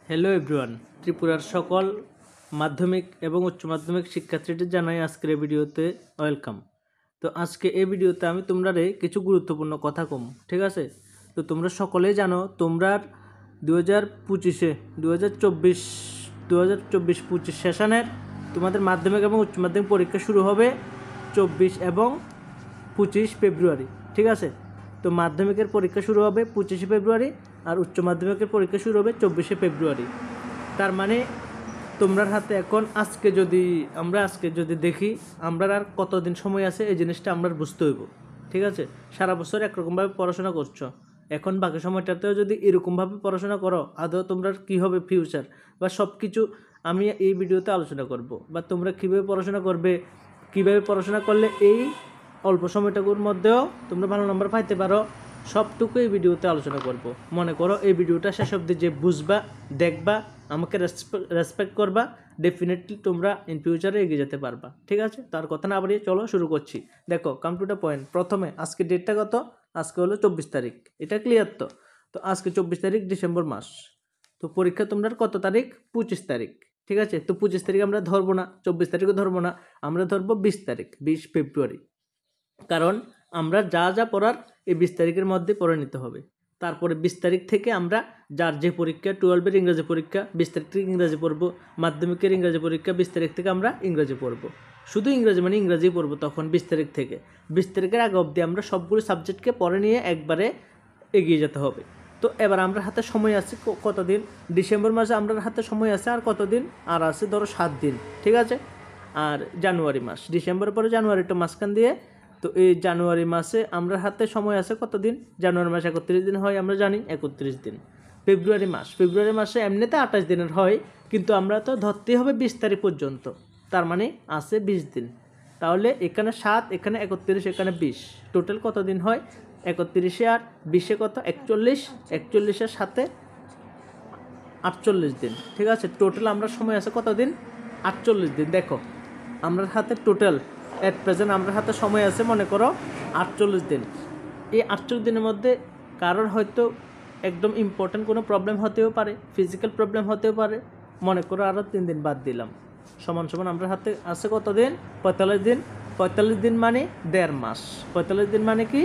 Hello everyone, ত্রিপুরার সকল মাধ্যমিক এবং উচ্চ মাধ্যমিক শিক্ষার্থীদের জানাই আজকের এই ভিডিওতে ওয়েলকাম। তো আজকে এই ভিডিওতে আমি তোমরারে কিছু গুরুত্বপূর্ণ কথা কম, ঠিক আছে? তো তোমরা সকলেই জানো তোমরা 2025-এ 2024-25 সেশনের তোমাদের মাধ্যমিক এবং উচ্চ মাধ্যমিক পরীক্ষা শুরু হবে 24 এবং 25 ফেব্রুয়ারি, ঠিক আছে? তো মাধ্যমিকের পরীক্ষা শুরু হবে 25 ফেব্রুয়ারি আর উচ্চ মাধ্যমিকের পরীক্ষা শুরু হবে 24 ফেব্রুয়ারি। তার মানে তোমরার হাতে এখন আজকে যদি দেখি আমরা আর কতদিন সময় আছে এই জিনিসটা আমরা বুঝতে হইব, ঠিক আছে? সারা বছর একরকমভাবে পড়াশোনা করছো, এখন বাকি সময়টাতেও যদি এরকমভাবে পড়াশোনা করো আদৌ তোমরা কী হবে ফিউচার বা সব কিছু আমি এই ভিডিওতে আলোচনা করব। বা তোমরা কীভাবে পড়াশোনা করবে, কীভাবে পড়াশোনা করলে এই অল্প সময়টার মধ্যেও তোমরা ভালো নাম্বার পাইতে পারো, সবটুকু এই ভিডিওতে আলোচনা করব। মনে করো এই ভিডিওটা শেষ অবধি যে বুঝবা, দেখবা, আমাকে রেসপেক্ট করবা, ডেফিনেটলি তোমরা ইন ফিউচারে এগিয়ে যেতে পারবা, ঠিক আছে? তার কথা না বাড়িয়ে চলো শুরু করছি। দেখো, কাম টু দ্য পয়েন্ট। প্রথমে আজকে ডেটটা কত? আজকে হলো 24 তারিখ, এটা ক্লিয়ার তো? তো আজকে 24 তারিখ ডিসেম্বর মাস। তো পরীক্ষা তোমরা কত তারিখ? 25 তারিখ, ঠিক আছে? তো 25 তারিখ আমরা ধরবো না, 24 তারিখও ধরবো না, আমরা ধরবো 20 তারিখ, 20 ফেব্রুয়ারি। কারণ আমরা যা পড়ার এই 20 তারিখের মধ্যে পড়ে নিতে হবে। তারপরে 20 তারিখ থেকে আমরা যার যে পরীক্ষা, 12-এর ইংরেজি পরীক্ষা 20 তারিখ থেকে ইংরেজি পড়বো, মাধ্যমিকের ইংরেজি পরীক্ষা 20 তারিখ থেকে আমরা ইংরেজি পড়বো। শুধু ইংরেজি মানে ইংরেজি পড়বো তখন 20 তারিখ থেকে। 20 তারিখের আগে অবধি আমরা সবগুলো সাবজেক্টকে পড়ে নিয়ে একবারে এগিয়ে যেতে হবে। তো এবার আমরা হাতে সময় আছে কতদিন? ডিসেম্বর মাসে আমরা হাতে সময় আছে আর কতদিন? আর আছে ধরো 7 দিন, ঠিক আছে? আর জানুয়ারি মাস, ডিসেম্বরের পরে জানুয়ারিটা মাঝখান দিয়ে। তো এই জানুয়ারি মাসে আমরা হাতে সময় আছে কতদিন? জানুয়ারি মাসে 31 দিন হয়, আমরা জানি 31 দিন। ফেব্রুয়ারি মাসে এমনিতে 28 দিনের হয়, কিন্তু আমরা তো ধরতেই হবে 20 তারিখ পর্যন্ত, তার মানে আছে 20 দিন। তাহলে এখানে 7, এখানে 31, এখানে 20, টোটাল কত দিন হয়? 31 আর 20 কত? 41, 41-এর সাথে 48 দিন, ঠিক আছে? টোটাল আমরা সময় আছে কত দিন? 48 দিন। দেখো আমরা হাতে টোটাল অ্যাট প্রেজেন্ট আমরা হাতে সময় আছে মনে করো 48 দিন। এই 48 দিনের মধ্যে কারোর হয়তো একদম ইম্পর্টেন্ট কোনো প্রবলেম হতেও পারে, ফিজিক্যাল প্রবলেম হতেও পারে। মনে করো আরও 3 দিন বাদ দিলাম, সমান আমরা হাতে আছে কত দিন? 45 দিন। 45 দিন মানে 1.5 মাস। 45 দিন মানে কি?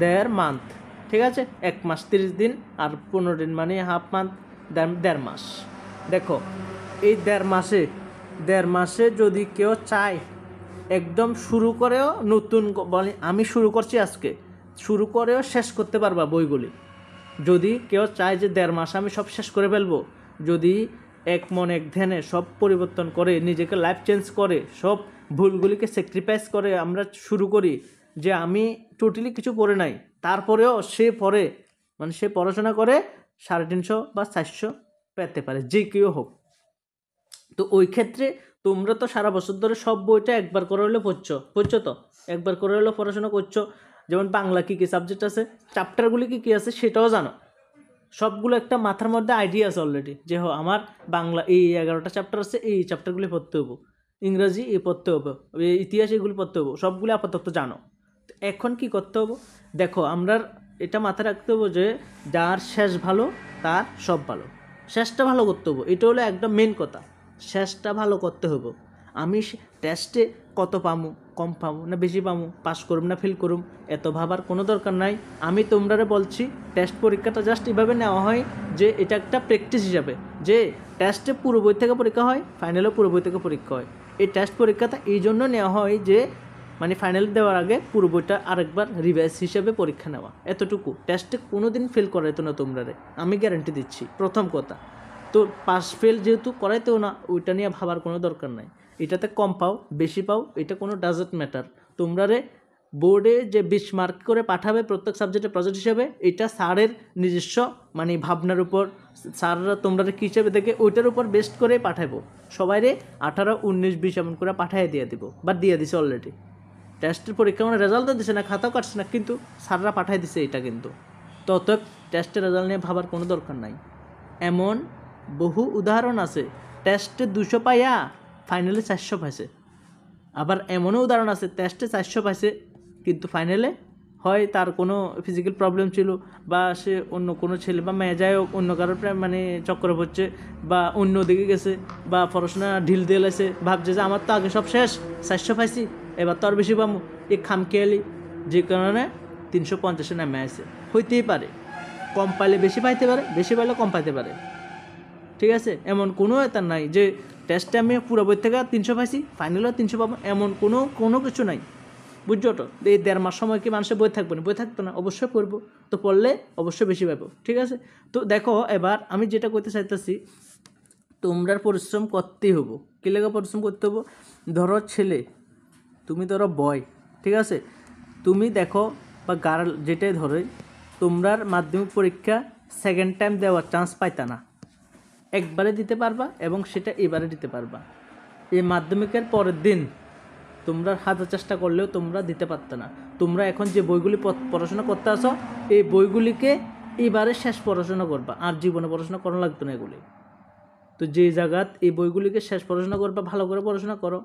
1.5 মান্থ, ঠিক আছে? 1 মাস 30 দিন আর 15 দিন মানে হাফ মান্থ, 1.5 মাস। দেখো এই 1.5 মাসে যদি কেউ চায় একদম শুরু করেও নতুন বলে আমি শুরু করছি আজকে, শুরু করেও শেষ করতে পারবা বইগুলি। যদি কেউ চায় যে 1.5 মাস আমি সব শেষ করে ফেলবো, যদি এক মন এক ধ্যানে সব পরিবর্তন করে, নিজেকে লাইফ চেঞ্জ করে, সব ভুলগুলিকে স্যাক্রিফাইস করে আমরা শুরু করি যে আমি টোটালি কিছু পড়ে নাই, তারপরেও সে পড়ে, মানে সে পড়াশোনা করে 350 বা 400 পেতে পারে, যে কেউ হোক। তো ওই ক্ষেত্রে তোমরা তো সারা বছর ধরে সব বইটা একবার করে হলেও পড়ছো তো, একবার করে হলেও পড়াশোনা করছো। যেমন বাংলা কী কী সাবজেক্ট আছে, চ্যাপ্টারগুলি কী কী আছে সেটাও জানো, সবগুলো একটা মাথার মধ্যে আইডিয়া আছে অলরেডি যে আমার বাংলা এই 11টা চ্যাপ্টার আছে, এই চ্যাপ্টারগুলি পড়তে হবো, ইংরাজি এই পড়তে হবে, ইতিহাস এগুলি পড়তে হবো, সবগুলো আপাতত জানো। তো এখন কি করতে হবে? দেখো আমরা এটা মাথায় রাখতে হবো যে যার শেষ ভালো তার সব ভালো, শেষটা ভালো করতে হবো, এটা হলো একদম মেন কথা। শেষটা ভালো করতে হবে। আমি টেস্টে কত পামু, কম পামু না বেশি পামু, পাস করুম না ফেল করুম, এত ভাবার কোনো দরকার নাই। আমি তোমরা বলছি টেস্ট পরীক্ষাটা জাস্ট এভাবে নেওয়া হয় যে এটা একটা প্র্যাকটিস হিসাবে, যে টেস্টে পুরো বই থেকে পরীক্ষা হয়, ফাইনালেও পুরো বই থেকে পরীক্ষা হয়। এই টেস্ট পরীক্ষাটা এই জন্য নেওয়া হয় যে মানে ফাইনাল দেওয়ার আগে পুরো বইটা আরেকবার রিভাইজ হিসেবে পরীক্ষা নেওয়া, এতটুকু। টেস্টে কোনো দিন ফেল করাইতো না তোমরা, আমি গ্যারান্টি দিচ্ছি, প্রথম কথা। তো পাস ফেল যেহেতু করাইতেও না, ওইটা নিয়ে ভাবার কোনো দরকার নাই। এটাতে কম পাও বেশি পাও এটা কোনো ডাজন্ট ম্যাটার। তোমরা বোর্ডে যে 20 মার্ক করে পাঠাবে প্রত্যেক সাবজেক্টে প্রজেক্ট হিসেবে, এটা স্যারের নিজস্ব মানে ভাবনার উপর, স্যাররা তোমরা কী হিসেবে দেখে ওইটার উপর বেস্ট করে পাঠাবো। সবাইরে 18, 19, 20 এমন করে পাঠিয়ে দিয়ে দিব, বা দিয়ে দিছে অলরেডি। টেস্টের পরীক্ষা মানে রেজাল্টও দিছে না, খাতাও কাটছে না, কিন্তু স্যাররা পাঠিয়ে দিছে এটা। কিন্তু তত টেস্টের রেজাল্ট নিয়ে ভাবার কোনো দরকার নাই। এমন বহু উদাহরণ আছে টেস্টে 200 পাইয়া ফাইনালে 400 পাইছে। আবার এমনও উদাহরণ আছে টেস্টে 400 পাইছে কিন্তু ফাইনালে হয় তার কোনো ফিজিক্যাল প্রবলেম ছিল, বা সে অন্য কোনো ছেলে বা মেয়ে যাই হোক অন্য কারোর মানে চক্করে পড়ছে, বা অন্য দিকে গেছে, বা পড়াশোনা ঢিল দিয়ে লাইছে, ভাবছে যে আমার তো আগে সব শেষ, 400 পাইছি, এবার তো আর বেশি পাবো, এই খামখেয়ালি যে কারণে 350-এ নেমে আসে। হইতেই পারে কম পাইলে বেশি পাইতে পারে, বেশি পাইলে কম পাইতে পারে, ঠিক আছে। এমন কোনো এটা নাই যে টেস্টে আমি পুরো বই থেকে 300 পাইছি ফাইনালেও 300 পাবো, এমন কোনো কিছু নাই, বুঝছো তো। এই 1.5 মাস সময় কি মানুষের বই থাকবে না? বই থাকতো না, অবশ্যই পড়বো, তো পড়লে অবশ্যই বেশি পাবো, ঠিক আছে। তো দেখো এবার আমি যেটা করতে চাইতেছি, তোমরা পরিশ্রম করতেই হবো। কী লেগে পরিশ্রম করতে হবো? ধরো ছেলে, তুমি ধরো বয়, ঠিক আছে, তুমি দেখো বা গার্ল যেটাই ধরোই, তোমরার মাধ্যমিক পরীক্ষা সেকেন্ড টাইম দেওয়ার চান্স পাইতা না, একবারে দিতে পারবা এবং সেটা এবারে দিতে পারবা। এই মাধ্যমিকের পরের দিন তোমরা হাজার চেষ্টা করলেও তোমরা দিতে পারতো না। তোমরা এখন যে বইগুলি পড়াশোনা করতে আসো, এই বইগুলিকে এবারে শেষ পড়াশোনা করবা, আর জীবনে পড়াশোনা করা লাগতো না এগুলি। তো যে জায়গাত এই বইগুলিকে শেষ পড়াশোনা করবা, ভালো করে পড়াশোনা করো।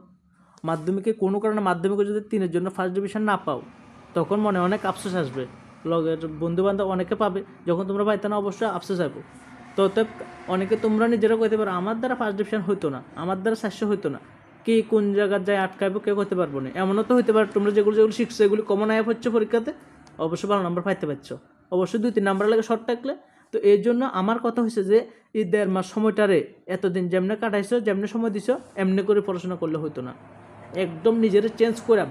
মাধ্যমিকে কোনো কারণে মাধ্যমিকে যদি 3-এর জন্য ফার্স্ট ডিভিশন না পাও, তখন মনে অনেক আফসোস আসবে, লগের বন্ধুবান্ধব অনেকে পাবে, যখন তোমরা পাইতে না অবশ্যই আফসোস আসবো। তো অনেকে তোমরা নিজেরা কইতে পারো আমার দ্বারা ফার্স্ট ডিভিশন হইতো না, আমার দ্বারা 400 হইতো না, কে কোন জায়গায় যায় আটকাইবো কেউ করতে পারবো না। এমনও তো হইতে পারে তোমরা যেগুলো শিখছো এগুলি কমন আয়াপ হচ্ছে পরীক্ষাতে, অবশ্যই ভালো নাম্বার পাইতে পারছো, অবশ্যই 2-3 নাম্বার লাগে শর্ট থাকলে। তো এই জন্য আমার কথা হয়েছে যে এই 1.5 মাস সময়টারে এতদিন যেমনে কাটাইছো, যেমনি সময় দিছো, এমনি করে পড়াশোনা করলে হইতো না। একদম নিজের চেঞ্জ করে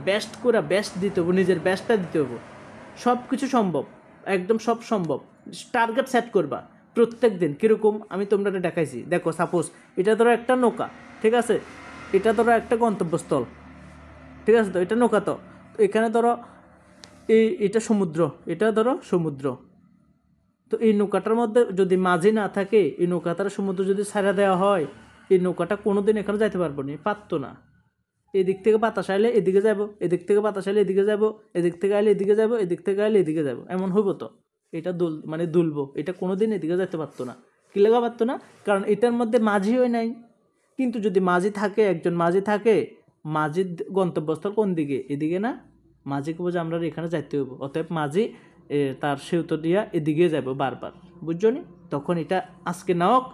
বেস্ট দিতে হবো, নিজের বেস্টটা দিতে হবো। সব কিছু সম্ভব, একদম সব সম্ভব। টার্গেট সেট করবা প্রত্যেক দিন। কীরকম আমি তোমরা দেখাইছি, দেখো সাপোজ এটা ধরো একটা নৌকা, ঠিক আছে, এটা ধরো একটা গন্তব্যস্থল, ঠিক আছে, তো এটা নৌকা, তো এখানে ধরো এটা সমুদ্র, এটা ধরো সমুদ্র। তো এই নৌকাটার মধ্যে যদি মাঝি না থাকে, এই নৌকাটার সমুদ্র যদি ছাড়া দেওয়া হয়, এই নৌকাটা কোনোদিন এখানে যাইতে পারবো না, পারতো না। এদিক থেকে বাতাস আইলে এদিকে যাব, এদিক থেকে বাতাস আইলে এদিকে যাব, এদিক থেকে আইলে এদিকে যাব, এদিক থেকে আইলে এদিকে যাব, এমন হইব তো। এটা দুলবো, এটা কোনোদিন এদিকে যেতে পারতো না। কি লাগা পারতো না? কারণ এটার মধ্যে মাঝিও নাই। কিন্তু যদি মাঝি থাকে, একজন মাঝি থাকে, মাঝির গন্তব্যস্থল কোন দিকে? এদিকে না? মাঝিকে বোঝা আমরা এখানে যাইতে হইব, অতএব মাঝি তার সেউতো দিয়া এদিকে যাব বারবার, বুঝছো নি? তখন এটা আজকে না হোক,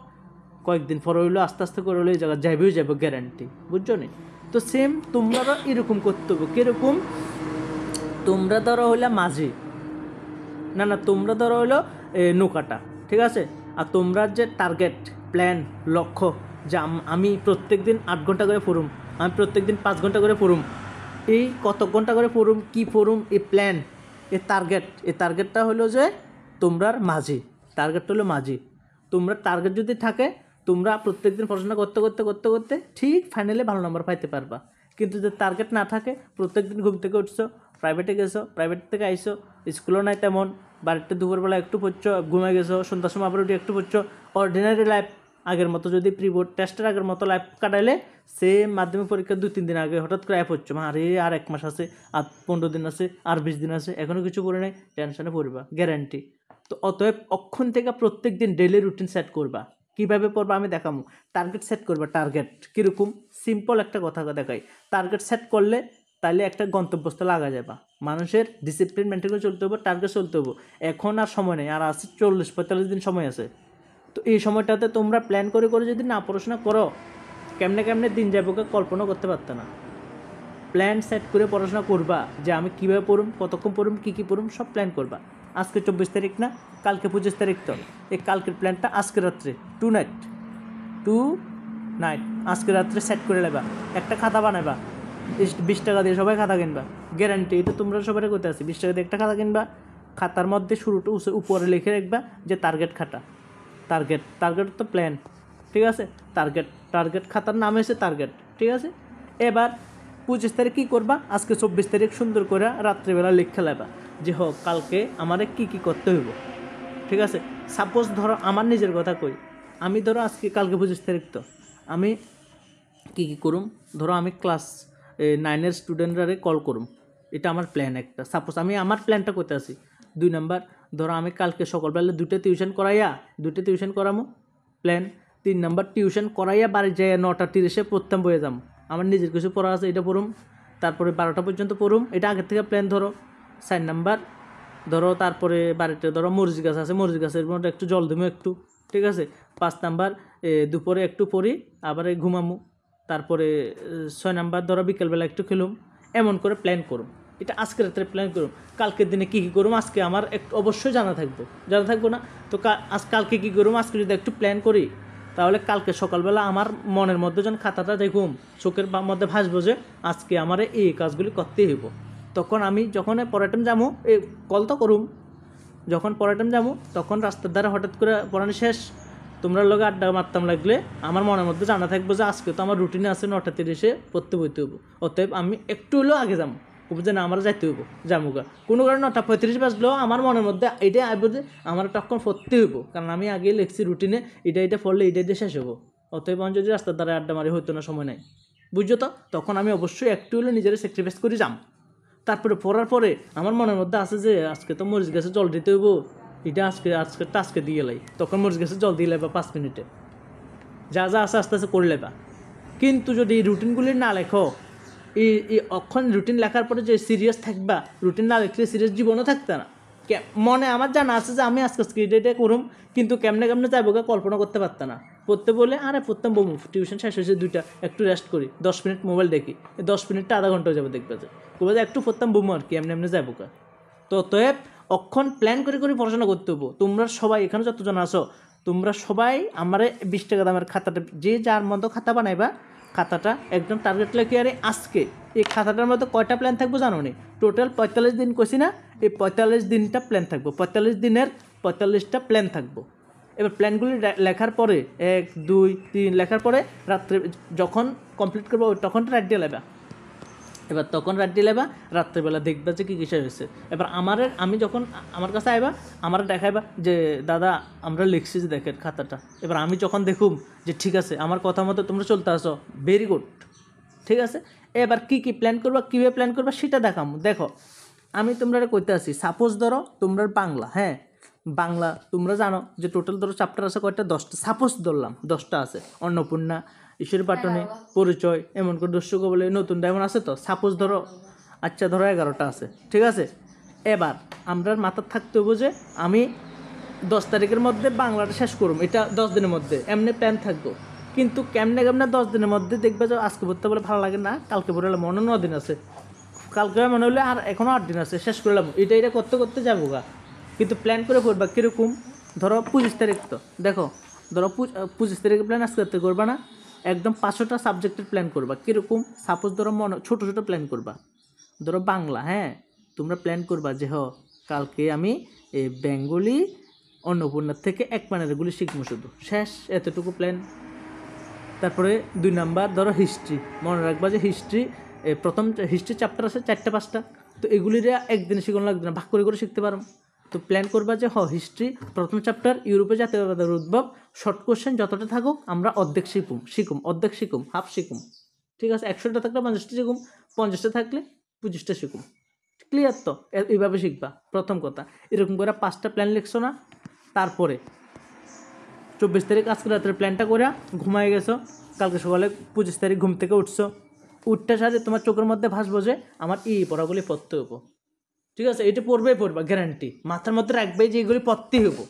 কয়েকদিন পরে হইলো, আস্তে আস্তে করে হইলো এই জায়গায় যাইবেও যাবো, গ্যারান্টি, বুঝছো নি? তো সেম তোমরা এরকম করতে হবে। কীরকম? তোমরা ধরো হইলে মাঝি, না তোমরা ধরো হইলো নৌকাটা, ঠিক আছে, আর তোমরা যে টার্গেট, প্ল্যান, লক্ষ্য, যে আমি প্রত্যেক দিন 8 ঘন্টা করে পড়ুম, আমি প্রত্যেক দিন 5 ঘন্টা করে পড়ুম, এই কত ঘন্টা করে পড়ুম, কি পড়ুম, এই প্ল্যান, এই টার্গেটটা হলো যে তোমরার মাঝি, টার্গেটটা হলো মাঝি। তোমরা টার্গেট যদি থাকে, তোমরা প্রত্যেক দিন পড়াশোনা করতে করতে করতে করতে ঠিক ফাইনালে ভালো নম্বর পাইতে পারবা। কিন্তু যদি টার্গেট না থাকে, প্রত্যেক দিন ঘুম থেকে উঠছো, প্রাইভেটে গেছো, প্রাইভেট থেকে আইসো, স্কুলও নাই তেমন, বাড়িতে দুপুরবেলা একটু পড়ছো, ঘুমে গেছো, সন্ধ্যার সময় আবার উঠে একটু পড়ছো, অর্ডিনারি লাইফ আগের মতো যদি প্রি বোর্ড টেস্টের আগের মতো লাইফ কাটাইলে, সেম মাধ্যমিক পরীক্ষা 2-3 দিন আগে হঠাৎ করে অ্যাপ হচ্ছে, আরে আর 1 মাস আছে, আর 15 দিন আছে, আর 20 দিন আছে, এখনও কিছু পড়ে নাই, টেনশনে পড়বা গ্যারান্টি। তো অতএব অক্ষণ থেকে প্রত্যেক দিন ডেইলি রুটিন সেট করবা। কীভাবে পড়বা আমি দেখাবো। টার্গেট সেট করবা। টার্গেট কীরকম? সিম্পল একটা কথা দেখাই। টার্গেট সেট করলে তাহলে একটা গন্তব্যস্থ লাগা যাবে। মানুষের ডিসিপ্লিন মেনটেন করে চলতে হবে, টার্গেট চলতে হবে। এখন আর সময় নেই, আর আছে 40-45 দিন সময় আছে। তো এই সময়টাতে তোমরা প্ল্যান করে করে যদি না পড়াশোনা করো, কেমনে দিন যাবো কল্পনা করতে পারতো না। প্ল্যান সেট করে পড়াশোনা করবা, যে আমি কীভাবে পড়ুম, কতক্ষণ পড়ুম, কী পড়ুম, সব প্ল্যান করবা। আজকে 24 তারিখ না, কালকে 25 তারিখ, তো এই কালকের প্ল্যানটা আজকে রাত্রে টু নাইট আজকে রাত্রে সেট করে নেবা। একটা খাতা বানাবা, 20 টাকা দিয়ে সবাই খাতা কিনবা, গ্যারান্টি। এটা তোমরা সবাই করতে আসি, 20 টাকা দিয়ে একটা খাতা কিনবা, খাতার মধ্যে শুরুটা উপরে লিখে রাখবা যে টার্গেট খাতা, টার্গেট তো প্ল্যান, ঠিক আছে, টার্গেট খাতার নাম হয়েছে টার্গেট, ঠিক আছে। এবার 25 তারিখ কী করবা? আজকে 24 তারিখ সুন্দর করে রাত্রিবেলা লিখে নেবা যে কালকে আমারে কি করতে হইব, ঠিক আছে। সাপোজ ধরো আমার নিজের কথা কই, আমি ধরো আজকে কালকে 25 তারিখ, তো আমি কি করুম? ধরো আমি ক্লাস 9-এর স্টুডেন্টরা কল করুম, এটা আমার প্ল্যান একটা। সাপোজ আমি আমার প্ল্যানটা করতে আসি। 2 নাম্বার, ধরো আমি কালকে সকালবেলা 2টা টিউশন করামো, প্ল্যান। 3 নাম্বার, টিউশন করাইয়া বাড়ি যাইয়া 9:30 পড়তাম বয়ে যাম, আমার নিজের কিছু পড়া আছে, এটা পড়ুম, তারপরে 12টা পর্যন্ত পড়ুম, এটা আগের থেকে প্ল্যান। ধরো 4 নাম্বার, ধরো তারপরে বাড়িতে ধরো মরিচ গাছ আছে, মরিচ গাছের মধ্যে একটু জল দিমু একটু, ঠিক আছে। 5 নাম্বার দুপুরে একটু পড়ি, আবার ঘুমামু। তারপরে 6 নাম্বার ধরো বিকেলবেলা একটু খেলুম। এমন করে প্ল্যান করুম। এটা আজকে রাত্রে প্ল্যান করুম, কালকের দিনে কী কী করুম আজকে আমার একটু অবশ্যই জানা থাকবো না। তো কালকে কী করুম আজকে যদি একটু প্ল্যান করি, তাহলে কালকে সকালবেলা আমার মনের মধ্যে যখন খাতাটা দেখুম, চোখের মধ্যে ভাসবো যে আজকে আমার এই কাজগুলি করতেই হইব। তখন আমি যখন পরের টাইম যাবো এই কল তো করুম, যখন পরের টাইম যাবো তখন রাস্তার ধারে হঠাৎ করে পড়ানো শেষ, তোমরা লোক আড্ডা মারতাম লাগলে আমার মনের মধ্যে জানা থাকবো যে আজকে তো আমার রুটিনে আছে 9:30 পড়তে বইতে হইব। অতএব আমি একটু হলেও আগে যাবো, যে না আমার যাইতে হইব, যামুগা। কোনো কারণে 9:35 বাজলেও আমার মনের মধ্যে এটাই আসবো যে আমার তখন পড়তে হইব, কারণ আমি আগে লিখছি রুটিনে এটা পড়লে এটা শেষ হবো। অতএব আমি যদি রাস্তার দ্বারা আড্ডা মারি হইতো না, সময় নাই, বুঝছো তো। তখন আমি অবশ্যই একটু হলে নিজের স্যাক্রিফাইস করে যাম। তারপরে পড়ার পরে আমার মনের মধ্যে আছে যে আজকে তো মরিচ গাছে জল দিতে হইব, এটা আজকে দিয়ে লাই, তখন মরিচ গাছে জল দিয়ে লাইবা 5 মিনিটে, যা যা আছে আস্তে আস্তে করে লেবা। কিন্তু যদি এই রুটিনগুলি না লেখো, এই অক্ষণ রুটিন লেখার পরে যে সিরিয়াস থাকবা, রুটিন না লিখলে সিরিয়াস জীবনও থাকতে না। মনে আমার জানা আছে যে আমি আজকে এটা করুম, কিন্তু কেমনে যাবো কল্পনা করতে পারতাম না। পড়তে বলে আরে পড়তাম বমু, টিউশন শেষ হয়েছে 2টা, একটু রেস্ট করি, 10 মিনিট মোবাইল দেখি, 10 মিনিটটা আধা ঘন্টা হয়ে যাবে, দেখবে যে একটু পড়তাম বমু আর কি, এমনি যাবো কা। তো অতএব অক্ষণ প্ল্যান করে পড়াশোনা করতে হবো। তোমরা সবাই এখানে যতজন আসো, তোমরা সবাই আমার 20 টাকা দামের খাতাটা, যে যার মতো খাতা বানাইবা, খাতাটা একদম টার্গেট লেখে আরে আজকে এই খাতাটার মধ্যে কয়টা প্ল্যান থাকবো জানো নি? টোটাল 45 দিন কইছি না, এই 45 দিনটা প্ল্যান থাকবো, 45 দিনের 45টা প্ল্যান থাকবো। এবার প্ল্যানগুলি লেখার পরে 1 2 3 লেখার পরে রাত্রে যখন কমপ্লিট করবো তখন রাত দিয়ে লেবা। এবার তখন রাত দিয়ে লেবা, রাত্রেবেলা দেখবা যে কী কিসে হয়েছে। এবার আমি যখন আমার কাছে আইবা, আমার দেখাইবা যে দাদা আমরা লিখছি যে দেখেন খাতাটা। এবার আমি যখন দেখুম যে ঠিক আছে আমার কথা মতো তোমরা চলতে আসো, ভেরি গুড, ঠিক আছে। এবার কী প্ল্যান করবা, কীভাবে প্ল্যান করবা সেটা দেখাম। দেখো আমি তোমরা কইতে আসি, সাপোজ ধরো তোমরা বাংলা, হ্যাঁ বাংলা তোমরা জানো যে টোটাল ধরো চ্যাপ্টার আছে কয়টা, 10টা, সাপোজ ধরলাম 10টা আছে। অন্নপূর্ণা, ঈশ্বরী পাটনে, পরিচয়, এমন করে দর্শক বলে নতুন ডায়মন্ড আছে তো, সাপোজ ধরো আচ্ছা ধরো 11টা আছে, ঠিক আছে। এবার আমরা মাথার থাকতে হবে যে আমি 10 তারিখের মধ্যে বাংলাটা শেষ করুম, এটা 10 দিনের মধ্যে, এমনি প্ল্যান থাকবো। কিন্তু কেমনে 10 দিনের মধ্যে দেখবে যে আজকে পড়তে বলে ভালো লাগে না, কালকে পড়লে মনে 9 দিন আছে, কালকে মনে হলে আর এখনও 8 দিন আছে, শেষ করলাম, এটা করতে যাবো গা। কিন্তু প্ল্যান করে পড়বা কীরকম, ধরো 25 তারিখ, তো দেখো ধরো 25 তারিখের প্ল্যান আজকে রাতে করবা না, একদম 500টা সাবজেক্টের প্ল্যান করবা। কীরকম, সাপোজ ধরো ছোটো প্ল্যান করবা। ধরো বাংলা, হ্যাঁ তোমরা প্ল্যান করবা যে কালকে আমি এই বেঙ্গলি অন্নপূর্ণার থেকে 1 পানেরগুলি শিখবো, শুধু শেষ, এতটুকু প্ল্যান। তারপরে 2 নাম্বার ধরো হিস্ট্রি, মনে রাখবা যে হিস্ট্রি প্রথম হিস্ট্রি চ্যাপ্টার আছে 4টা 5টা, তো এগুলিরা একদিনে শিখানো লাগবে না, ভাগ করে শিখতে পারো। তো প্ল্যান করবা যে হিস্ট্রি প্রথম চ্যাপ্টার ইউরোপে জাতীয়তাবাদের উদ্ভব, শর্ট কোশ্চেন যতটা থাকুক আমরা অর্ধেক শিখুম, হাফ শিখুম, ঠিক আছে। 100টা থাকলে 50টা শিখুম, 50টা থাকলে 25টা শিখুম, ক্লিয়ার তো। এইভাবে শিখবা প্রথম কথা। এরকম করে 5টা প্ল্যান লিখছো না, তারপরে 24 তারিখ আজকে রাতের প্ল্যানটা করে ঘুমাই গেছো, কালকে সকালে 25 তারিখ ঘুম থেকে উঠতে সাথে তোমার চোখের মধ্যে ভাসবো যে আমার এই পড়াগুলি পড়তে হবো, ঠিক আছে। এটা পড়বা গ্যারান্টি, মাথার মধ্যে রাখবে যে এগুলি পড়তেই হবো।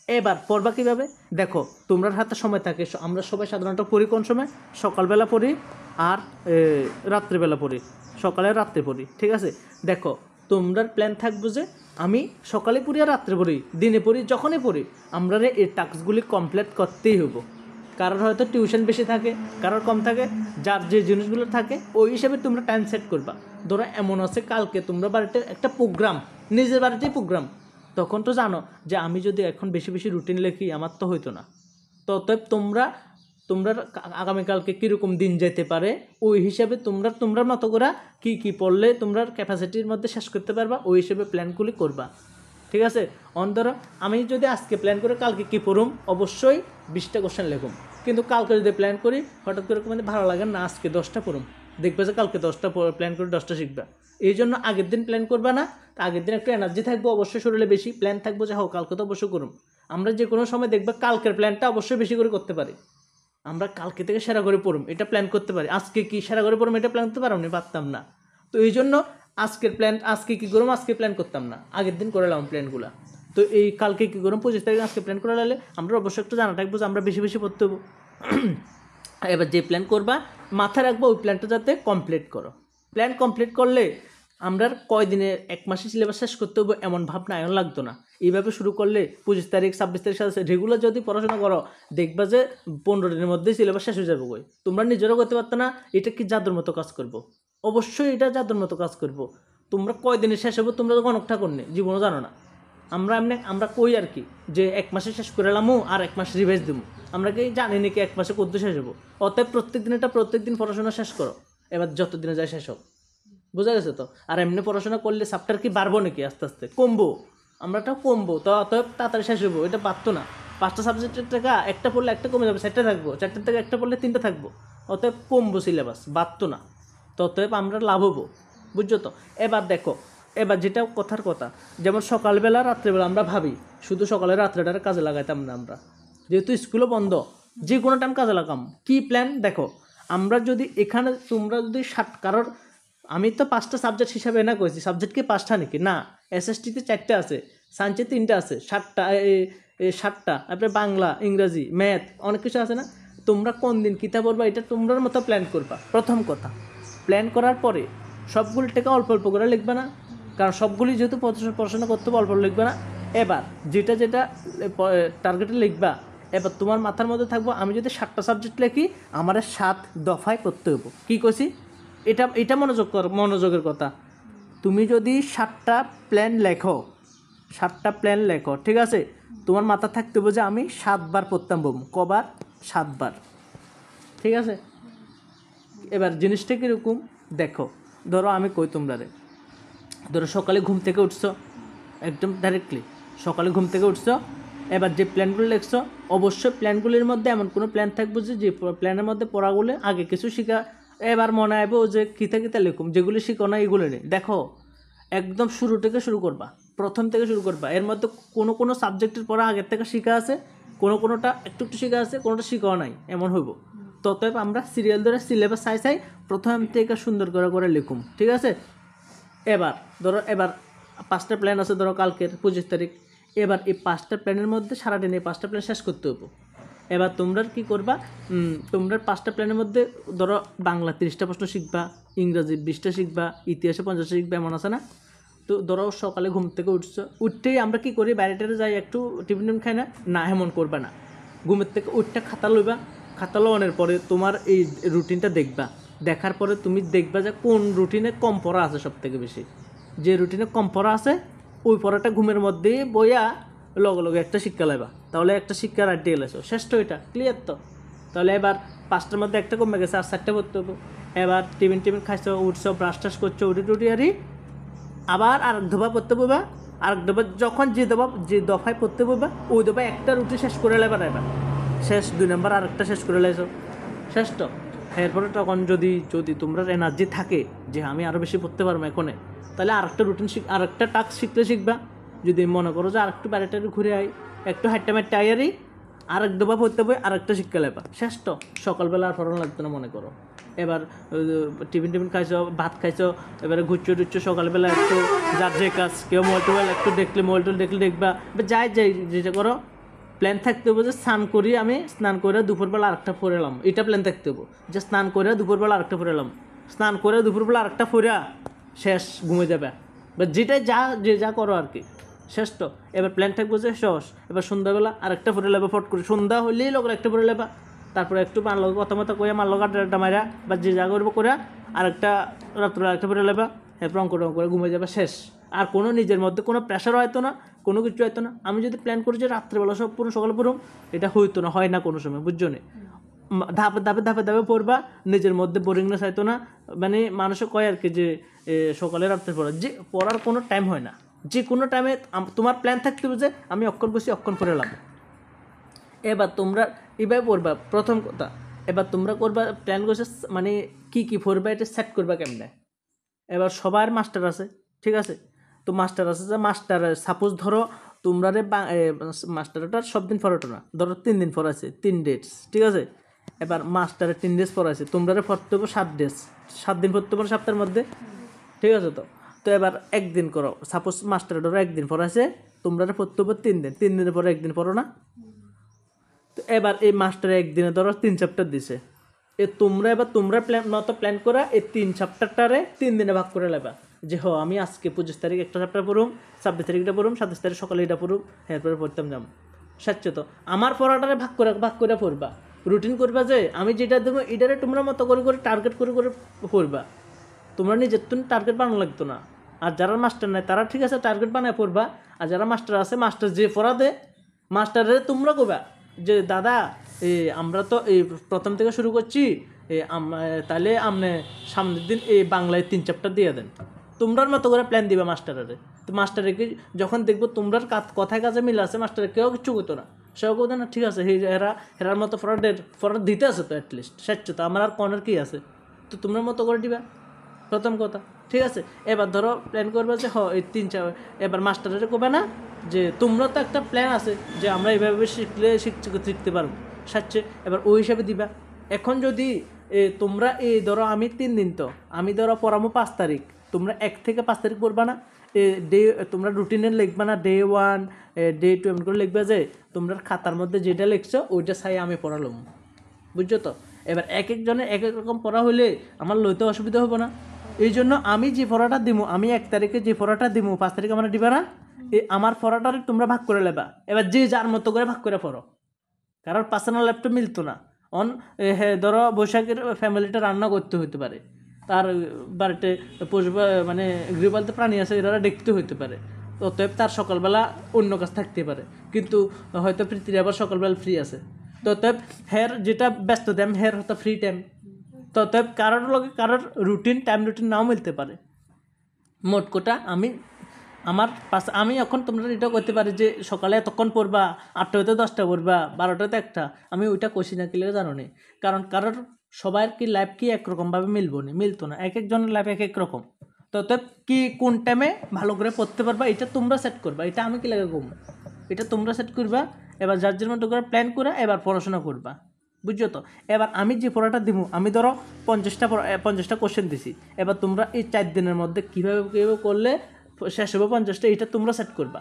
এবার পড়বা কীভাবে, দেখো তোমরা হাতে সময় থাকে, আমরা সবাই সাধারণত পড়ি কোন সময়, সকালবেলা পড়ি আর রাত্রিবেলা পড়ি, সকালে রাত্রে পড়ি, ঠিক আছে। দেখো তোমরা প্ল্যান থাকবো যে আমি সকালে পড়ি আর রাত্রে পড়ি, দিনে পড়ি, যখনই পড়ি আমরা এই টাস্কগুলি কমপ্লিট করতেই হবো। কারোর হয়তো টিউশন বেশি থাকে, কারোর কম থাকে, যার যে জিনিসগুলো থাকে ওই হিসাবে তোমরা টাইম সেট করবা। ধরো এমন আছে কালকে তোমরা বাড়িতে একটা প্রোগ্রাম, নিজের বাড়িতেই প্রোগ্রাম, তখন তো জানো যে আমি যদি এখন বেশি রুটিন লিখি আমার তো হইতো না। তো অতএব তোমরা আগামীকালকে কীরকম দিন যেতে পারে ওই হিসাবে তোমরা মতো করে কী পড়লে তোমরা ক্যাপাসিটির মধ্যে শেষ করতে পারবা, ওই হিসেবে প্ল্যানগুলি করবা, ঠিক আছে। ধরো আমি যদি আজকে প্ল্যান করে কালকে কী পড়ুম, অবশ্যই 20টা কোশ্চেন লিখুম। কিন্তু কালকে যদি প্ল্যান করি হঠাৎ করে মানে ভালো লাগে না, আজকে 10টা পড়ুম, দেখবে যে কালকে 10টা প্ল্যান করে 10টা শিখবা। এই জন্য আগের দিন প্ল্যান করবা না, আগের দিন একটু এনার্জি থাকবে, অবশ্যই শরীরে বেশি প্ল্যান থাকবো যে কালকে তো অবশ্যই করুম। আমরা যে কোনো সময় দেখবা কালকের প্ল্যানটা অবশ্যই বেশি করে করতে পারি, আমরা কালকে থেকে সেরা করে পড়ুম এটা প্ল্যান করতে পারি। আজকে কি সেরা করে পড়ুম এটা প্ল্যান করতে পারতাম না। তো এই জন্য আজকের প্ল্যান আজকে কী করুম, আজকে প্ল্যান করতাম না, আগের দিন করে নিলাম প্ল্যানগুলো। তো এই কালকে কী করুম, 25 তারিখে আজকে প্ল্যান করে নিলে আমরা অবশ্যই একটু জানা থাকবো যে আমরা বেশি বেশি পড়তে হবো। এবার যে প্ল্যান করবা মাথায় রাখবো ওই প্ল্যানটা যাতে কমপ্লিট করো। প্ল্যান কমপ্লিট করলে আমরা কয়দিনে 1 মাসে সিলেবাস শেষ করতে হবে এমন ভাবনা এখন লাগতো না। এইভাবে শুরু করলে 25 তারিখ 26 তারিখ সাথে রেগুলার যদি পড়াশোনা করো দেখবা যে 15 দিনের মধ্যেই সিলেবাস শেষ হয়ে যাবে। তোমরা নিজেরাও করতে পারতো না, এটা কি জাদুর মতো কাজ করবো? অবশ্যই এটা জাদুর মতো কাজ করবো। তোমরা কয়দিনে শেষ হবো তোমরা তো গণক ঠাকুর নেই, জীবনও জানো না। আমরা কই আর কি যে 1 মাসে শেষ করে এলামও আর 1 মাস রিভাইজ দেবো, আমরা কি জানি নাকি 1 মাসে কদ্দু শেষ হবো? অতএব প্রত্যেক দিন পড়াশোনা শেষ করো, এবার যত দিনে যায় শেষ হোক। বোঝা গেছে তো? আর এমনি পড়াশোনা করলে চ্যাপ্টার কি বাড়বো নাকি? আস্তে আস্তে কমবো, আমরাটাও কমবো। তো অতএব তাড়াতাড়ি শেষ হবো, এটা পারতো না। 5টা সাবজেক্টের থেকে একটা পড়লে একটা কমে যাবে, 4টা থাকবো, 4টার থেকে একটা পড়লে 3টা থাকবো। অতএব কমবো সিলেবাস, বাড়তো না। তো অতএব আমরা লাভ হবো, বুঝছো তো? এবার দেখো, এবার যেটা কথার কথা, যেমন সকালবেলা রাত্রেবেলা আমরা ভাবি শুধু সকালে রাত্রেটার কাজে লাগাইতাম না, আমরা যেহেতু স্কুলও বন্ধ যে কোনো টাইম কাজে লাগাম। কি প্ল্যান দেখো, আমরা যদি এখানে তোমরা যদি কারোর, আমি তো 5টা সাবজেক্ট হিসাবে না কইছি, সাবজেক্ট কি 5টা নাকি? না, এসএসটিতে 4টা আছে, সায়েন্সে 3টা আছে, 7টা আপনার বাংলা, ইংরাজি, ম্যাথ, অনেক কিছু আছে না? তোমরা কোন দিন কিতা পড়বা এটা তোমরার মতো প্ল্যান করবা। প্রথম কথা, প্ল্যান করার পরে সবগুলি টাকা অল্প অল্প করে লিখবে না, কারণ সবগুলি যেহেতু পড়াশোনা করতে হবে, অল্প অল্প লিখবে না। এবার যেটা টার্গেটে লিখবা, এবার তোমার মাথার মধ্যে থাকবো আমি যদি 7টা সাবজেক্ট লিখি আমার 7 দফায় পড়তে হবো। কী কইছি? এটা মনোযোগের কথা। তুমি যদি 7টা প্ল্যান লেখো, ঠিক আছে, তোমার মাথা থাকতে হবে যে আমি 7 বার পড়তাম। কবার? 7 বার, ঠিক আছে? এবার জিনিসটা কীরকম দেখো, ধরো আমি কই তোমরা রে, ধরো সকালে ঘুম থেকে উঠছো, একদম ডাইরেক্টলি সকালে ঘুম থেকে উঠছো, এবার যে প্ল্যানগুলো লিখছো অবশ্যই প্ল্যানগুলির মধ্যে এমন কোনো প্ল্যান থাকবে যে প্ল্যানের মধ্যে পড়াগুলো আগে কিছু শিখা, এবার মনে আইবো যে কিতা লিখুম, যেগুলি শিখো না এগুলো নেই। দেখো একদম শুরু থেকে শুরু করবা, প্রথম থেকে শুরু করবা। এর মধ্যে কোনো সাবজেক্টের পড়া আগের থেকে শিখা আছে, কোনোটা একটু শিখা আছে, কোনোটা শিখাও নাই, এমন হইব। ততএব আমরা সিরিয়াল ধরে সিলেবাস চাই প্রথম থেকে সুন্দর করে লিখুম, ঠিক আছে? এবার ধরো 5টা প্ল্যান আছে, ধরো কালকের 25 তারিখ। এবার এই 5টা প্ল্যানের মধ্যে সারাদিন এই 5টা প্ল্যান শেষ করতে হবে। এবার তোমরা কি করবা, তোমরা 5টা প্ল্যানের মধ্যে ধরো বাংলা 30টা প্রশ্ন শিখবা, ইংরাজি 20টা শিখবা, ইতিহাসে 50টা শিখবা, এমন আছে না? তো ধরো সকালে ঘুম থেকে উঠতেই আমরা কি করি, বাইরেটারে যাই একটু টিফিন খাই না, এমন করবা না। ঘুমের থেকে উঠতে খাতা লইবা, খাতা লওয়ানোর পরে তোমার এই রুটিনটা দেখবা, দেখার পরে তুমি দেখবা যে কোন রুটিনে কম পড়া আছে সব থেকে বেশি। যে রুটিনে কম পড়া আছে ওই পড়াটা ঘুমের মধ্যেই বইয়া লগে একটা শিক্ষা লাইবা, তাহলে একটা শিক্ষা রাইট দিয়ে গেছো, শেষ তো। এটা ক্লিয়ার তো? তাহলে এবার 5টার মধ্যে একটা কমে গেছে, আর 4টা পড়তে হবে। এবার টিফিন খাইছো, উঠছো, ব্রাশ টাশ করছো, উঠি আরি আবার আরেক দফা পড়তে বলবা, আরেক দফা যখন যে দফায় পড়তে বলবা ওই দফায় একটা রুটি শেষ করে লেবা, এবার শেষ 2 নম্বর আরেকটা শেষ করে লাইছো, শেষ তো। এরপরে তখন যদি তোমরা এনার্জি থাকে যে আমি আরও বেশি পড়তে পারবো এখনে, তাহলে আরেকটা রুটিন আরেকটা টাস্ক শিখবা। যদি মনে করো যে আরেকটু বাইরেটা ঘুরে আই, একটু হাইটটা আইয়ারি, আরেক দফা পড়তে বই আরেকটা শিক্ষা লেবা, শেষ তো। সকালবেলা আর পড়ানো লাগতো না মনে করো। এবার টিফিন খাইছো, ভাত খাইছো, এবারে ঘুরছো সকালবেলা একটু যার যে কাজ, কেউ মোবাইল একটু দেখলে দেখবা, যাই যেটা করো। প্ল্যান থাকতে হবে যে স্নান করে দুপুরবেলা আরেকটা পড়ে এলাম, এটা প্ল্যান থাকতে হবে যে স্নান করে দুপুরবেলা আরেকটা পড়ে এলাম, স্নান করে দুপুরবেলা আরেকটা পড়া, শেষ ঘুমে যাবে। বা যেটাই যা করো আর কি, শেষ তো। এবার প্ল্যান থাকবো যে শেষ, এবার সন্ধ্যাবেলা আরেকটা পড়ে লেবা, ফট করে সন্ধ্যা হইলেই লোক একটা পড়ে লেবা, তারপরে একটু কথা কইয়া মারলো আড্ডা মারা বা যে যা করবো করে আরেকটা রাত্রে আরেকটা পড়ে লেবা, এরপর অঙ্ক করে ঘুমে যাবে, শেষ। আর কোনো নিজের মধ্যে কোনো প্রেশার হয়তো না, কোনো কিছু হয়তো না। আমি যদি প্ল্যান করি যে রাত্রেবেলা সব পুরো সকালে পড়ুম, এটা হইতো না, হয় না কোনো সময়, বুঝছো না? ধাপে পড়বা, নিজের মধ্যে বোরিংনেস হয়তো না। মানে মানুষে কয় আর কি যে সকালে রাত্রে পড়া, যে পড়ার কোনো টাইম হয় না, যে কোনো টাইমে তোমার প্ল্যান থাকতে হবে যে আমি অক্ষণ বসি অক্ষণ পড়ে এলাম। এবার তোমরা এভাবে পড়বা, প্রথম কথা। এবার তোমরা করবা প্ল্যান করছে মানে কি পড়বা এটা সেট করবা কেমনে। এবার সবার মাস্টার আছে, ঠিক আছে? তো মাস্টার আছে যে সাপোজ ধরো তোমরা মাস্টারটার সব দিন পড়াটো না, ধরো 3 দিন পড়াছে, 3 ডেটস, ঠিক আছে? এবার মাস্টারের 3 ডেজ পড়াছে, তোমরা পড়তে হবে 7 ডেজ, 7 দিন পড়তে পারো সপ্তাহের মধ্যে, ঠিক আছে তো? তো এবার একদিন করো, সাপোজ মাস্টার ধরো একদিন পড়াইছে, তোমরা পড়তে হবে 3 দিন, 3 দিনের পরে একদিন পড়ো না। তো এবার এই মাস্টারে একদিনে ধরো 3 চ্যাপ্টার দিছে, তোমরা প্ল্যান করা এই 3 চ্যাপ্টারটারে 3 দিনে ভাগ করে লেবা, যে আমি আজকে 25 তারিখ একটা চ্যাপ্টার পড়ুম, 26 তারিখটা পড়ুম, 27 তারিখ সকালে এটা পড়ুম, এরপরে পড়তাম যাম। সাচ্ছ তো আমার পড়াটারে ভাগ করে পড়বা, রুটিন করবা, যে আমি যেটা দেবো এটারে তোমরা মতো করে টার্গেট করে পড়বা। তোমরা নিজের তুমি টার্গেট বানানো লাগতো না। আর যারা মাস্টার নাই তারা ঠিক আছে টার্গেট বানায় পড়বা, আর যারা মাস্টার আছে মাস্টার যে পড়া দে মাস্টারে তোমরা কইবা যে দাদা আমরা তো এই প্রথম থেকে শুরু করছি, তাহলে আপনি সামনের দিন এই বাংলায় 3 চ্যাপ্টার দিয়ে দেন। তোমরার মতো করে প্ল্যান দিবা মাস্টারে। তো মাস্টারকে যখন দেখবো তোমরার কথায় কাজে মিল আছে, মাস্টারে কেউ কিছু করতো না, সেও করতো না, ঠিক আছে হেরার মতো ফরার দিতে আছে তো অ্যাটলিস্ট সাচ্ছ, তো আমার আর কর্নার কী আছে, তো তোমরা মতো করে দিবা প্রথম কথা, ঠিক আছে। এবার ধরো প্ল্যান করবে যে এই 3 এবার মাস্টারের করবে না যে তোমরা তো একটা প্ল্যান আছে যে আমরা এইভাবে শিখতে পারবো সাচ্ছে, এবার ওই হিসাবে দিবা। এখন যদি তোমরা ধরো আমি 3 দিন, তো আমি ধরো পড়াবো 5 তারিখ, তোমরা 1 থেকে 5 তারিখ পড়বা না, তোমরা রুটিনে লিখবা না ডে 1 ডে 2 এমন করে লিখবা, যে তোমরা খাতার মধ্যে যেটা লিখছো ওইটা চাই আমি পড়ালাম, বুঝছো তো। এবার এক একজনের এক এক রকম পড়া হলে আমার লইতে অসুবিধা হবে না। এই জন্য আমি যে পড়াটা দিব, আমি 1 তারিখে যে পড়াটা দিব 5 তারিখে আমরা দিবা না, আমার পড়াটারে তোমরা ভাগ করে লেবা। এবার যে যার মতো করে ভাগ করে পড়ো, কারণ পার্সোনাল লাইফটা মিলতো না। ধরো বৈশাখের ফ্যামিলিটা রান্না করতে হতে পারে, তার বাড়িতে মানে গৃহপালিত প্রাণী আছে, এরা দেখতে হইতে পারে, অতএব তার সকালবেলা অন্য কাজ থাকতে পারে, কিন্তু হয়তো পৃথিবী আবার সকালবেলা ফ্রি আছে, তো অতএব যেটা ব্যস্ত টাইম হয়তো ফ্রি টাইম, তো অতএব কারোর টাইম রুটিন নাও মিলতে পারে। মোট কথা আমি এখন তোমরা এটাও করতে পারি যে সকালে এতক্ষণ পড়বা, 8টা হতে 10টা পড়বা, 12টা হতে 1টা, আমি ওইটা কষি না কিলে জানো নি, কারণ কারোর সবার কি লাইফ কি একরকমভাবে মিলতো না, এক একজনের লাইফ এক এক রকম, তো কি কোন টাইমে ভালো করে পড়তে পারবা এটা তোমরা সেট করবা, এটা আমি কি লাগে ঘুম, এটা তোমরা সেট করবা। এবার যার যার মতো করে প্ল্যান করে এবার পড়াশোনা করবা, বুঝছো তো। এবার আমি যে পড়াটা দিব, আমি ধরো 50টা কোশ্চেন দিছি, এবার তোমরা এই 4 দিনের মধ্যে কীভাবে করলে শেষ হবে 50টা, এটা তোমরা সেট করবা।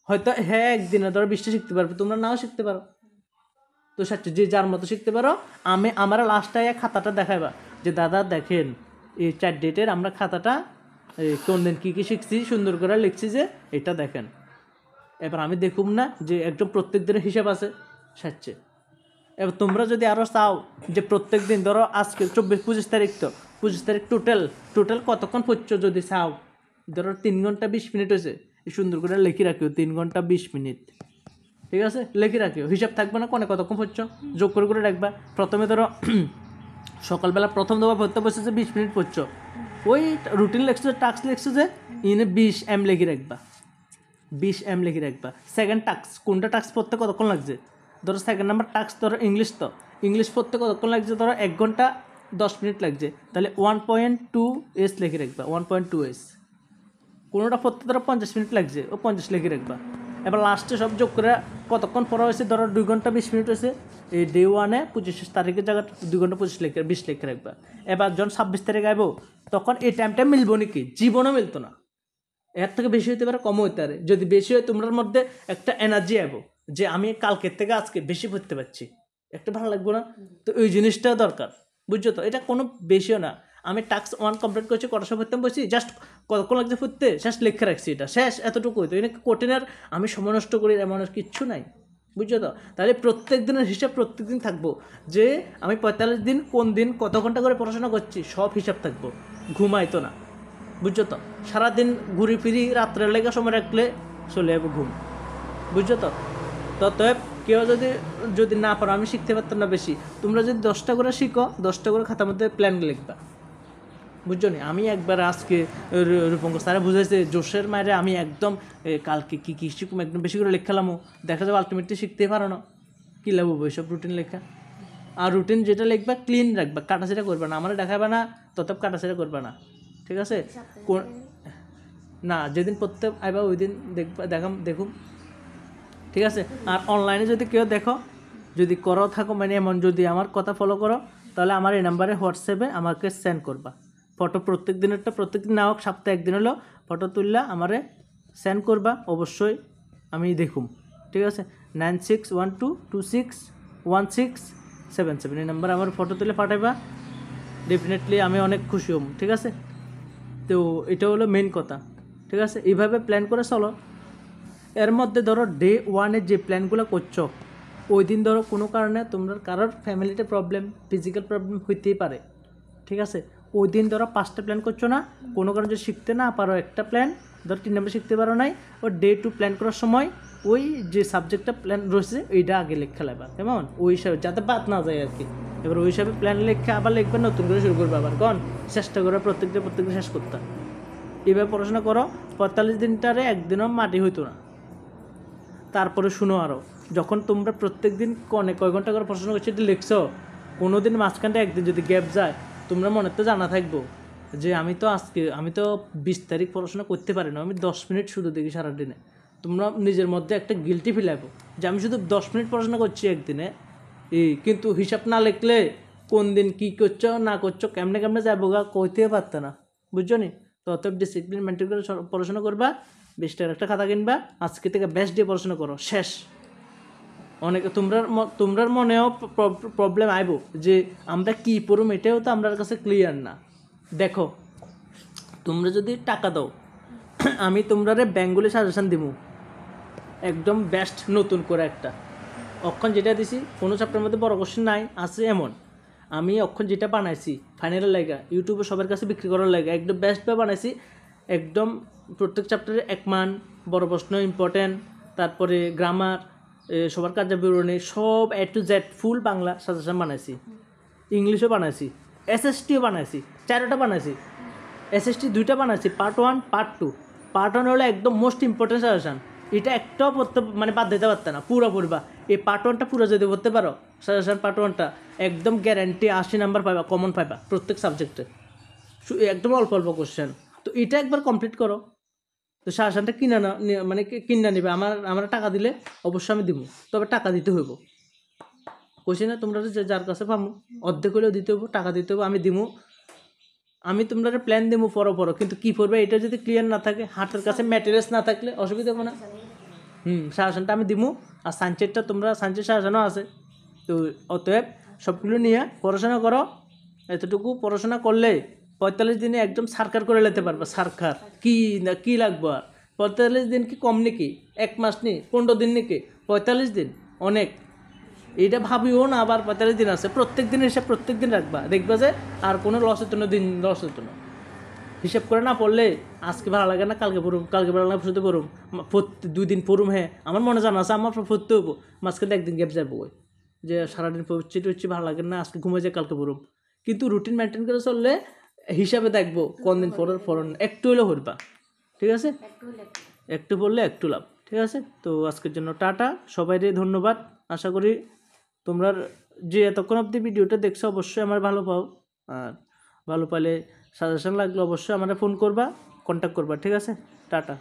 হয়তো একদিনে ধরো 20টা শিখতে পারবে, তোমরা নাও শিখতে পারো, তো যে যার মতো শিখতে পারো। আমার লাস্টে খাতাটা দেখাইবা যে দাদা দেখেন এই 4 ডেটের আমরা খাতাটা কোন দিন কী শিখছি সুন্দর করে লিখছি, যে এটা দেখেন। এবার আমি দেখুম না যে একদম প্রত্যেক দিনের হিসাব আছে সাচ্ছে। এবার তোমরা যদি আরও চাও যে প্রত্যেক দিন ধরো আজকে 25 তারিখ, তো 25 তারিখ টোটাল কতক্ষণ পড়ছো যদি চাও, ধরো 3 ঘন্টা 20 মিনিট হয়েছে, সুন্দর করে লিখে রাখিও 3 ঘন্টা 20 মিনিট, ঠিক আছে, লিখে রাখিও, হিসাব থাকবে না কোনে কতক্ষণ পড়ছো, যোগ করে রাখবা। প্রথমে ধরো সকালবেলা প্রথম দফা পড়তে বসেছে 20 মিনিট পড়ছো, ওই রুটিন লিখছো, টাস্ক লিখছো যে 20 M লিখে রাখবা, 20 M লিখে রাখবা। সেকেন্ড টাস্ক, কোনটা টাস্ক পড়তে কতক্ষণ লাগছে, ধরো সেকেন্ড নাম্বার টাস্ক ধরো ইংলিশ পড়তে কতক্ষণ লাগছে, ধরো 1 ঘন্টা 10 মিনিট লাগছে, তাহলে 1.2 S লিখে রাখবা, 1.2 S। কোনোটা পড়তে ধরো 50 মিনিট লাগছে, ও 50 লিখে রাখবা। এবার লাস্টে সব যোগ করে কতক্ষণ পড়া হয়েছে, ধরো 2 ঘন্টা 20 মিনিট হয়েছে, এই ডে 1-এ 25 তারিখের জায়গায় 2 ঘন্টা 20 লিখে রাখবা। এবার যখন 26 তারিখ আইব তখন এই টাইমটা মিলবো নাকি, জীবনও মিলতো না, এর থেকে বেশি হতে পারে কমও হতে পারে। যদি বেশি হয় তোমার মধ্যে একটা এনার্জি আইব যে আমি কালকের থেকে আজকে বেশি পড়তে পারছি, একটা ভালো লাগবে না, তো ওই জিনিসটা দরকার, বুঝছো তো। এটা কোনো বেশিও না, আমি টাস্ক 1 কমপ্লিট করছি, কটার সময় পড়তাম বসি, জাস্ট কতক্ষণ লাগছে পড়তে শেষ লিখে রাখছি, এটা শেষ, এতটুকুই তো। এটা কঠিনের আমি সময় নষ্ট করি এমন আর কিচ্ছু নাই, বুঝছো তো। তাহলে প্রত্যেক দিনের হিসাব প্রত্যেক দিন থাকবো, যে আমি 45 দিন কোন দিন কত ঘন্টা করে পড়াশোনা করছি, সব হিসাব থাকবো, ঘুমাইতো না, বুঝছো তো। সারাদিন ঘুরি ফিরি, রাত্রের লেগে সময় রাখলে চলে যাবো ঘুম, বুঝছো তো। ততএব কেউ যদি না পারো, আমি শিখতে পারতাম না বেশি, তোমরা যদি 10টা করে শিখো, 10টা করে খাতার মধ্যে প্ল্যান লিখবা, বুঝছো নি। আমি একবার আজকে রূপঙ্কর স্যারে বুঝাইছে জোশের মায়ের, আমি একদম কালকে কী শিখুম একদম বেশি করে লেখালামও, দেখা যাবে আলটিমেটলি শিখতেই পারো না, কী লাগবো ওইসব রুটিন লেখা। আর রুটিন যেটা লিখবা ক্লিন রাখবা, কাটাছেটা করবে না, আমার দেখাবে না, ততএব কাটাছেটা করবে না, ঠিক আছে। না যেদিন পড়তে আইবা ওই দিন দেখুন, ঠিক আছে। আর অনলাইনে যদি কেউ দেখো, যদি করো থাকো, মানে এমন যদি আমার কথা ফলো করো, তাহলে আমার এই নাম্বারে হোয়াটসঅ্যাপে আমাকে সেন্ড করবা, ফটো প্রত্যেক দিনেরটা প্রত্যেক দিন না হোক সপ্তাহে একদিন হলো ফটো তুললা আমারে সেন্ড করবা, অবশ্যই আমি দেখুম। ঠিক আছে, 9612261677 এই নাম্বার আমার ফটো তুলে পাঠাইবা, ডেফিনেটলি আমি অনেক খুশি হম। ঠিক আছে, তো এটা হলো মেন কথা। ঠিক আছে, এইভাবে প্ল্যান করে চলো। এর মধ্যে ধরো ডে 1-এ যে প্ল্যানগুলো করছো, ওই দিন ধরো কোনো কারণে তোমরা কারোর ফ্যামিলিতে প্রবলেম, ফিজিক্যাল প্রবলেম হইতেই পারে। ঠিক আছে, ওই দিন ধরো 5টা প্ল্যান করছো না, কোনো কারণে যদি শিখতে না পারো একটা প্ল্যান, ধরো 3 নম্বর শিখতে পারো নাই, ও ডে 2 প্ল্যান করার সময় ওই যে সাবজেক্টটা প্ল্যান রয়েছে ওইটা আগে লেখা লাগবে, কেমন, ওই হিসাবে যাতে বাদ না যায় আর কি। এবার ওই হিসাবে প্ল্যান লেখা আবার লিখবে, নতুন করে শুরু করবে আবার, কারণ চেষ্টা করে প্রত্যেকটা শেষ করতে। এবার পড়াশোনা করো, 45 দিনটারে একদিনও মাটি হইতো না। তারপরে শুনো আরও, যখন তোমরা প্রত্যেক দিন কয় ঘন্টা করে পড়াশোনা করছো এটা লিখছো, কোনো দিন মাঝখানটা একদিন যদি গ্যাপ যায়, তোমরা মনে তো জানা থাকবো যে আমি তো 20 তারিখ পড়াশোনা করতে পারি না, আমি 10 মিনিট শুধু দেখি সারাদিনে। তোমরা নিজের মধ্যে একটা গিলটি ফিল আইবো যে আমি শুধু 10 মিনিট পড়াশোনা করছি একদিনে, কিন্তু হিসাব না লিখলে কোন দিন কী করছো না করছো কেমনে যাবো গা কইতেও পারতো না, বুঝছো নি? তো অতএব ডিসিপ্লিন মেনটেন করে পড়াশোনা করবা, 20 টাকার একটা খাতা কিনবা, আজকে থেকে বেস্ট দিয়ে পড়াশোনা করো, শেষ। অনেকে তোমরার মনেও প্রবলেম আইব যে আমরা কী পড়ুম, এটাও তো আমার কাছে ক্লিয়ার না। দেখো, তোমরা যদি টাকা দাও, আমি তোমরারে বেঙ্গলি সাজেশন দিব একদম বেস্ট নতুন করে একটা। অক্ষণ যেটা দিছি কোনো চ্যাপ্টারের মধ্যে বড় কোশ্চেন নাই আছে এমন, আমি অক্ষণ যেটা বানাইছি ফাইনালের লাগা ইউটিউবে সবার কাছে বিক্রি করার লাগা একদম বেস্টভাবে বানাইছি। একদম প্রত্যেক চ্যাপ্টারে 1 মান, বড় প্রশ্ন ইম্পর্টেন্ট, তারপরে গ্রামার, সবার কাজের বিবরণী, সব A to Z full Bangla suggestion বানাইছি। ইংলিশও বানাইছি, SSTও বানাইছি, 4টা বানাইছি। SST 2টা বানাইছি, পার্ট 1 পার্ট 2। পার্ট 1 হলো একদম মোস্ট ইম্পর্টেন্ট সাজেশন, এটা একটাও পড়তে বাদ দিতে পারতে না, পুরো পড়বা। এই পার্ট 1টা পুরো যদি পড়তে পারো, সাজেশন পার্ট 1টা একদম গ্যারান্টি 80 নাম্বার পাইবা, কমন পাইবা প্রত্যেক সাবজেক্টে, একদম অল্প কোশ্চেন। তো এটা একবার কমপ্লিট করো, তো সাজেশনটা কিনা নিবে, আমার টাকা দিলে অবশ্যই আমি দিব, তবে টাকা দিতে হইব। কইছি না তোমরা যার কাছে পাবো অর্ধেক হলেও দিতে হইব, টাকা দিতে হইব, আমি দিব। আমি তোমরা প্ল্যান দেবো পড়ো, কিন্তু কী পড়বে এটা যদি ক্লিয়ার না থাকে, হাতের কাছে ম্যাটেরিয়ালস না থাকলে অসুবিধা হবে না। সাজেশনটা আমি দিব, আর সায়েন্সেরটা তোমরা সায়েন্সের সাজেশনও আছে। তো অতএব সবগুলো নিয়ে পড়াশোনা করো। এতটুকু পড়াশোনা করলে 45 দিনে একদম সারকার করে নিতে পারবে। সারকার কী লাগবে আর, 45 দিন কি কম নাকি? 1 মাস নি, 15 দিন নাকি? 45 দিন অনেক, এইটা ভাবিও না। আবার 45 দিন আছে, প্রত্যেক দিনের হিসাব প্রত্যেক দিন রাখবা, দেখবা যে আর কোনো লস হতো না, দিন লস হতো না। হিসাব করে না পড়লে আজকে ভালো লাগে না, কালকে পড়ুম, কালকে ভালো লাগে শুধু পড়ুম, 2 দিন পড়ুম। হ্যাঁ, আমার মনে জানা আছে আমার পড়তে হবো, মাঝখানে একদিন গ্যাপ যাবো, ওই যে সারাদিন পড়ছি ভালো লাগে না, আজকে ঘুমে যায় কালকে পড়ুম। কিন্তু রুটিন মেনটেন করে চললে হিসাবে দেখবো কোন দিন পড়ন, একটু হলেও পড়বা। ঠিক আছে, একটু পড়লে একটু লাভ। ঠিক আছে, তো আজকের জন্য টাটা, সবাইকে ধন্যবাদ। আশা করি তোমরা যে এতক্ষণ অবধি ভিডিওটা দেখছো অবশ্যই আমার ভালো পাও, আর ভালো পাইলে সাজেশন লাগলে অবশ্যই আমার ফোন করবা, কন্ট্যাক্ট করবা। ঠিক আছে, টাটা।